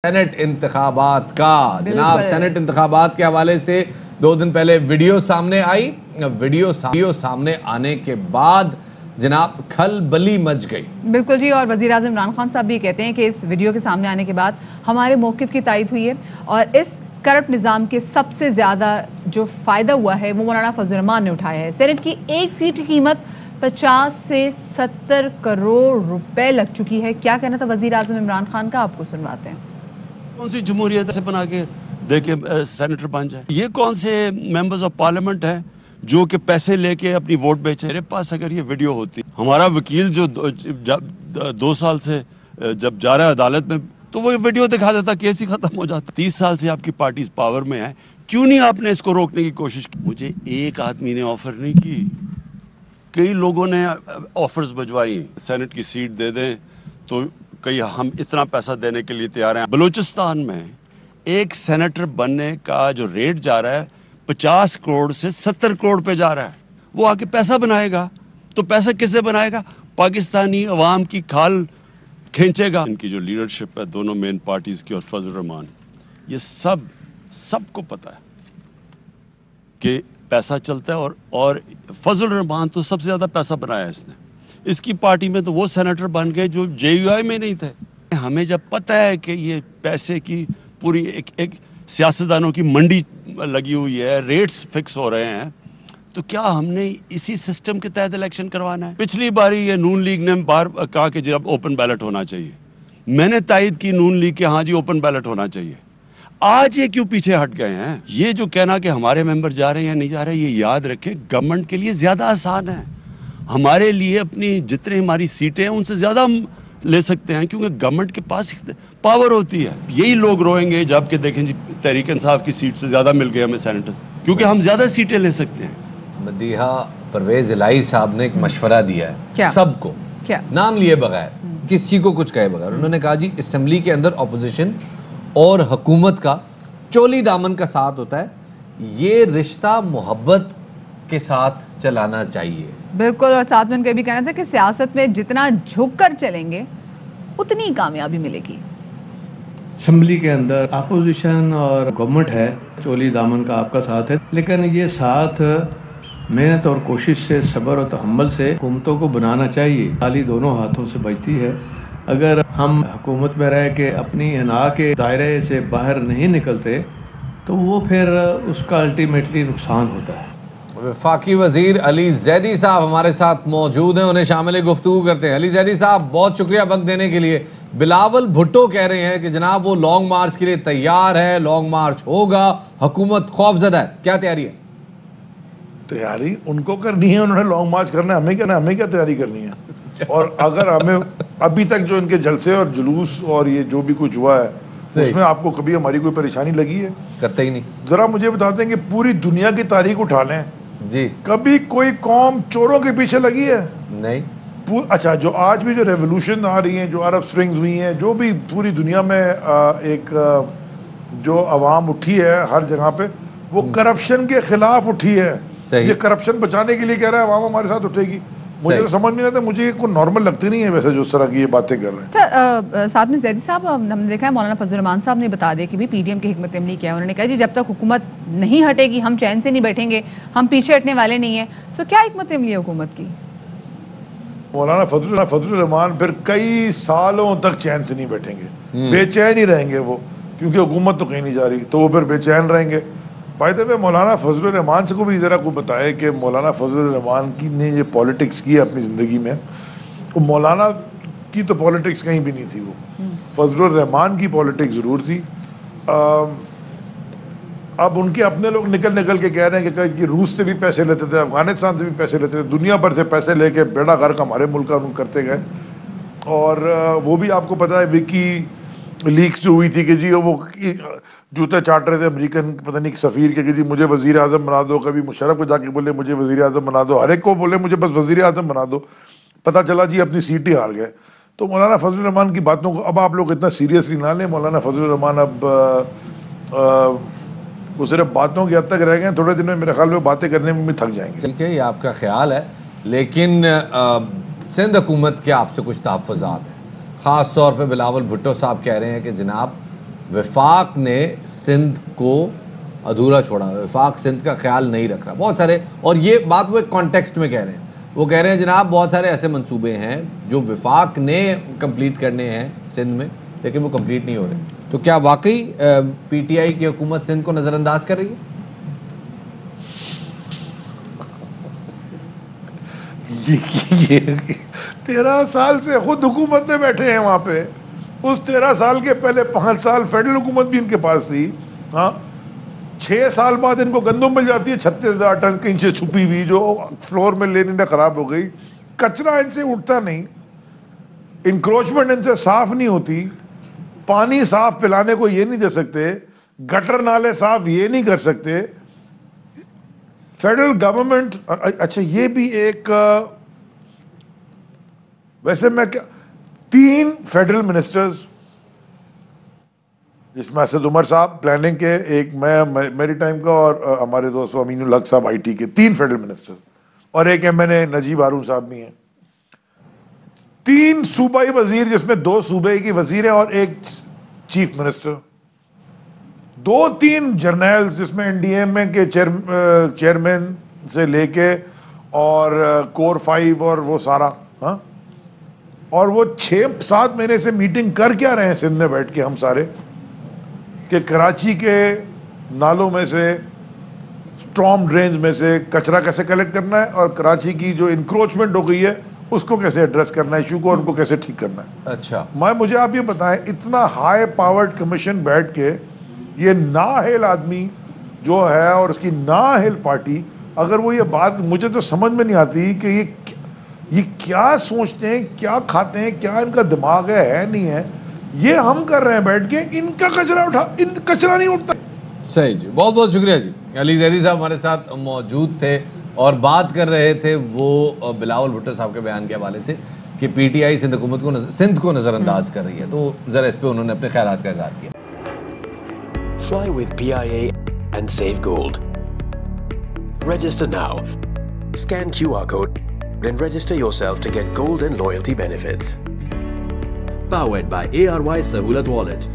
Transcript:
Senate इंतखाबात का जनाब सेनेट इंतखाबात के हवाले से 2 दिन पहले वीडियो सामने आई। वीडियो सामने आने के बाद जनाब खलबली मच गई। बिल्कुल जी, और वज़ीर आज़म इमरान खान साहब भी कहते हैं कि इस वीडियो के सामने आने के बाद हमारे मौक़िफ़ की तायद हुई है और इस करप्ट निज़ाम के सबसे ज़्यादा जो फ़ायदा हुआ है वो मौलाना फजल रहमान ने उठाया है। सेनेट की एक सीट की कीमत 50 से 70 करोड़ रुपए लग चुकी है। क्या कहना था वज़ीर आज़म इमरान खान का, आपको सुनवाते हैं। कौन सी जमहूरियत से बना के देके सेनेटर बन जाए? ये कौन से मेंबर्स ऑफ पार्लियामेंट हैं जो कि पैसे लेके अपनी वोट बेचे? मेरे पास अगर ये वीडियो होती, हमारा वकील जो 2 साल से जब जा रहा है अदालत में, तो वो वीडियो दिखा देता, केस ही खत्म हो जाता। 30 साल से आपकी पार्टी पावर में है, क्यों नहीं आपने इसको रोकने की कोशिश की? मुझे एक आदमी ने ऑफर नहीं की, कई लोगों ने ऑफर्स भिजवाई, सेनेट की सीट दे दें तो कई हम इतना पैसा देने के लिए तैयार हैं। बलूचिस्तान में एक सेनेटर बनने का जो रेट जा रहा है 50 करोड़ से 70 करोड़ पे जा रहा है। वो आके पैसा बनाएगा, तो पैसा किससे बनाएगा? पाकिस्तानी अवाम की खाल खींचेगा। इनकी जो लीडरशिप है दोनों मेन पार्टीज की और फजल रहमान, ये सबको पता है कि पैसा चलता है और फजल रहमान तो सबसे ज्यादा पैसा बनाया है इसने। इसकी पार्टी में तो वो सेनेटर बन गए जो JUI में नहीं थे। हमें जब पता है कि ये पैसे की पूरी एक सियासतदानों की मंडी लगी हुई है, रेट्स फिक्स हो रहे हैं, तो क्या हमने इसी सिस्टम के तहत इलेक्शन करवाना है? पिछली बारी ये नून लीग ने बार कहा कि जब ओपन बैलेट होना चाहिए, मैंने तायद की नून लीग के हाँ जी ओपन बैलेट होना चाहिए। आज ये क्यों पीछे हट गए हैं? ये जो कहना कि हमारे मेंबर जा रहे हैं या नहीं जा रहे, ये याद रखें गवर्नमेंट के लिए ज्यादा आसान है। हमारे लिए अपनी जितने हमारी सीटें हैं उनसे ज्यादा हम ले सकते हैं, क्योंकि गवर्नमेंट के पास पावर होती है। यही लोग रोएंगे जबकि देखें जी तहरीक इंसाफ की सीट से ज्यादा मिल गए हमें सेनेटर्स, क्योंकि हम ज्यादा सीटें ले सकते हैं। मदीहा परवेज इलाही साहब ने एक मशवरा दिया है सबको, नाम लिए बगैर, किसी को कुछ कहे बगैर। उन्होंने कहा जी असेंबली के अंदर अपोजिशन और हुकूमत का चोली दामन का साथ होता है, ये रिश्ता मोहब्बत के साथ चलाना चाहिए। बिल्कुल, और साथ में उनका भी कहना था कि सियासत में जितना झुक कर चलेंगे उतनी कामयाबी मिलेगी। असेंबली के अंदर अपोजिशन और गवर्नमेंट है, चोली दामन का आपका साथ है, लेकिन ये साथ मेहनत और कोशिश से, सब्र और तहम्मुल से हुकूमतों को बनाना चाहिए। ताली दोनों हाथों से बजती है। अगर हम हुकूमत में रह के अपनी हिना के दायरे से बाहर नहीं निकलते तो वो फिर उसका अल्टीमेटली नुकसान होता है। वफाकी वजीर अली जैदी साहब हमारे साथ मौजूद हैं, उन्हें शामिल गुफ्तगू करते हैं। अली जैदी साहब, बहुत शुक्रिया वक्त देने के लिए। बिलावल भुट्टो कह रहे हैं कि जनाब वो लॉन्ग मार्च के लिए तैयार है, लॉन्ग मार्च होगा, हुकूमत खौफजदा है, क्या तैयारी है? तैयारी उनको करनी है, उन्होंने लॉन्ग मार्च करना है, हमें क्या, हमें क्या तैयारी करनी है? और अगर हमें अभी तक जो इनके जलसे और जुलूस और ये जो भी कुछ हुआ है उसमें आपको कभी हमारी कोई परेशानी लगी है? करते ही नहीं। जरा मुझे बताते हैं कि पूरी दुनिया की तारीख उठा लें जी, कभी कोई कौम चोरों के पीछे लगी है? नहीं। अच्छा, जो आज भी जो रेवोल्यूशन आ रही हैं, जो अरब स्प्रिंग्स हुई हैं, जो भी पूरी दुनिया में एक जो आवाम उठी है हर जगह पे, वो करप्शन के खिलाफ उठी है। ये करप्शन बचाने के लिए कह रहा है आवाम हमारे साथ उठेगी। मुझे तो समझ नहीं आता, मुझे कोई नॉर्मल लगती नहीं है वैसे जो तरह की ये बातें कर रहे हैं। अच्छा, साथ में जैदी साहब, हमने देखा है मौलाना फजल रहमान साहब ने बता दिया कि भी PDM की हिकमत अमली क्या है। उन्होंने कहा जी जब तक हुकूमत नहीं हटेगी हम चैन से नहीं बैठेंगे, हम पीछे हटने वाले नहीं हैं। सो क्या हिकमत अमली है हुकूमत की? मौलाना फजल रहमान फिर कई सालों तक चैन से नहीं बैठेंगे, बेचैन ही रहेंगे वो, क्योंकि हुकूमत तो कहीं नहीं जा रही, तो वो फिर बेचैन रहेंगे। बाय द वे, मौलाना फजल रहमान से को भी ज़रा को बताए कि मौलाना फजल रहमान की ने ये पॉलिटिक्स की है अपनी ज़िंदगी में, वो मौलाना की तो पॉलिटिक्स कहीं भी नहीं थी, वो फजल रहमान की पॉलिटिक्स ज़रूर थी। अब उनके अपने लोग निकल के कह रहे हैं कि रूस से भी पैसे लेते थे, अफगानिस्तान से भी पैसे लेते थे, दुनिया भर से पैसे लेके बेड़ा गर्क हमारे मुल्क का करते गए। और वो भी आपको पता है विकी लीक्स जो हुई थी कि जी वो जूते चाट रहे थे अमेरिकन पता नहीं सफ़ीर के कि जी मुझे वज़ीर आज़म बना दो, कभी मुशर्रफ को जाके बोले मुझे वज़ीर आज़म बना दो, हर एक को बोले मुझे बस वज़ीर आज़म बना दो। पता चला जी अपनी सीट ही हार गए। तो मौलाना फजल रहमान की बातों को अब आप लोग इतना सीरियसली ना लें। मौलाना फजल रहमान अब वो सिर्फ बातों की हद तक रह गए, थोड़े दिन में मेरे ख्याल में बातें करने में भी थक जाएंगे। ठीक है, ये आपका ख्याल है, लेकिन सिंध हुकूमत के आपसे कुछ तहफ़्फ़ुज़ात हैं। ख़ास तौर पे बिलावल भुट्टो साहब कह रहे हैं कि जनाब विफाक ने सिंध को अधूरा छोड़ा, विफाक सिंध का ख्याल नहीं रख रहा, बहुत सारे, और ये बात वो एक कॉन्टेक्स्ट में कह रहे हैं। वो कह रहे हैं जनाब बहुत सारे ऐसे मंसूबे हैं जो विफाक ने कंप्लीट करने हैं सिंध में, लेकिन वो कंप्लीट नहीं हो रहे। तो क्या वाकई पीटीआई की हुकूमत सिंध को नज़रअंदाज कर रही है? ये 13 साल से खुद हुकूमत में बैठे हैं वहाँ पे। उस 13 साल के पहले 5 साल फेडरल हुकूमत भी इनके पास थी। हाँ, 6 साल बाद इनको गंदम मिल जाती है 36,000 टन कहीं से छुपी हुई, जो फ्लोर में लेनी ना खराब हो गई। कचरा इनसे उठता नहीं, इंक्रोचमेंट इनसे साफ नहीं होती, पानी साफ पिलाने को ये नहीं दे सकते, गटर नाले साफ ये नहीं कर सकते। फेडरल गवर्नमेंट, अच्छा ये भी एक, वैसे मैं क्या, 3 फेडरल मिनिस्टर्स, जिसमें असद उमर साहब प्लानिंग के, एक मैं मेरी टाइम का, और हमारे दोस्त अमीनुल हक साहब आईटी के, 3 फेडरल मिनिस्टर्स, और एक एमएनए नजीब हारून साहब भी हैं। 3 सूबाई वजीर, जिसमें 2 सूबे की वजीर हैं और एक चीफ मिनिस्टर, 2-3 जर्नल्स, जिसमें एनडीएमए के चेयरमैन से लेके और कोर 5 और वो सारा। हाँ, और वो 6-7 महीने से मीटिंग कर क्या रहे हैं सिंध में बैठ के हम सारे, कि कराची के नालों में से, स्टॉर्म ड्रेन्स में से कचरा कैसे कलेक्ट करना है, और कराची की जो इंक्रोचमेंट हो गई है उसको कैसे एड्रेस करना है, इशू को, उनको कैसे ठीक करना है। अच्छा, मुझे आप ये बताएं, इतना हाई पावर्ड कमीशन बैठ के ये नाहिल आदमी जो है और उसकी नाहिल पार्टी, अगर वो ये बात, मुझे तो समझ में नहीं आती कि ये क्या सोचते हैं, क्या खाते हैं, क्या इनका दिमाग है नहीं है, ये हम कर रहे हैं बैठ के, इनका कचरा कचरा नहीं उठता। सही जी, बहुत बहुत शुक्रिया जी। अली जैदी साहब हमारे साथ मौजूद थे और बात कर रहे थे वो बिलावल भुट्टो साहब के बयान के हवाले से कि पीटीआई सिंध हुकूमत को सिंध को नज़रअंदाज कर रही है, तो ज़रा इस पर उन्होंने अपने ख्यालात का इज़हार किया। Fly with PIA and save gold. Register now. Scan QR code and register yourself to get gold and loyalty benefits. Powered by ARY Sahulat Wallet.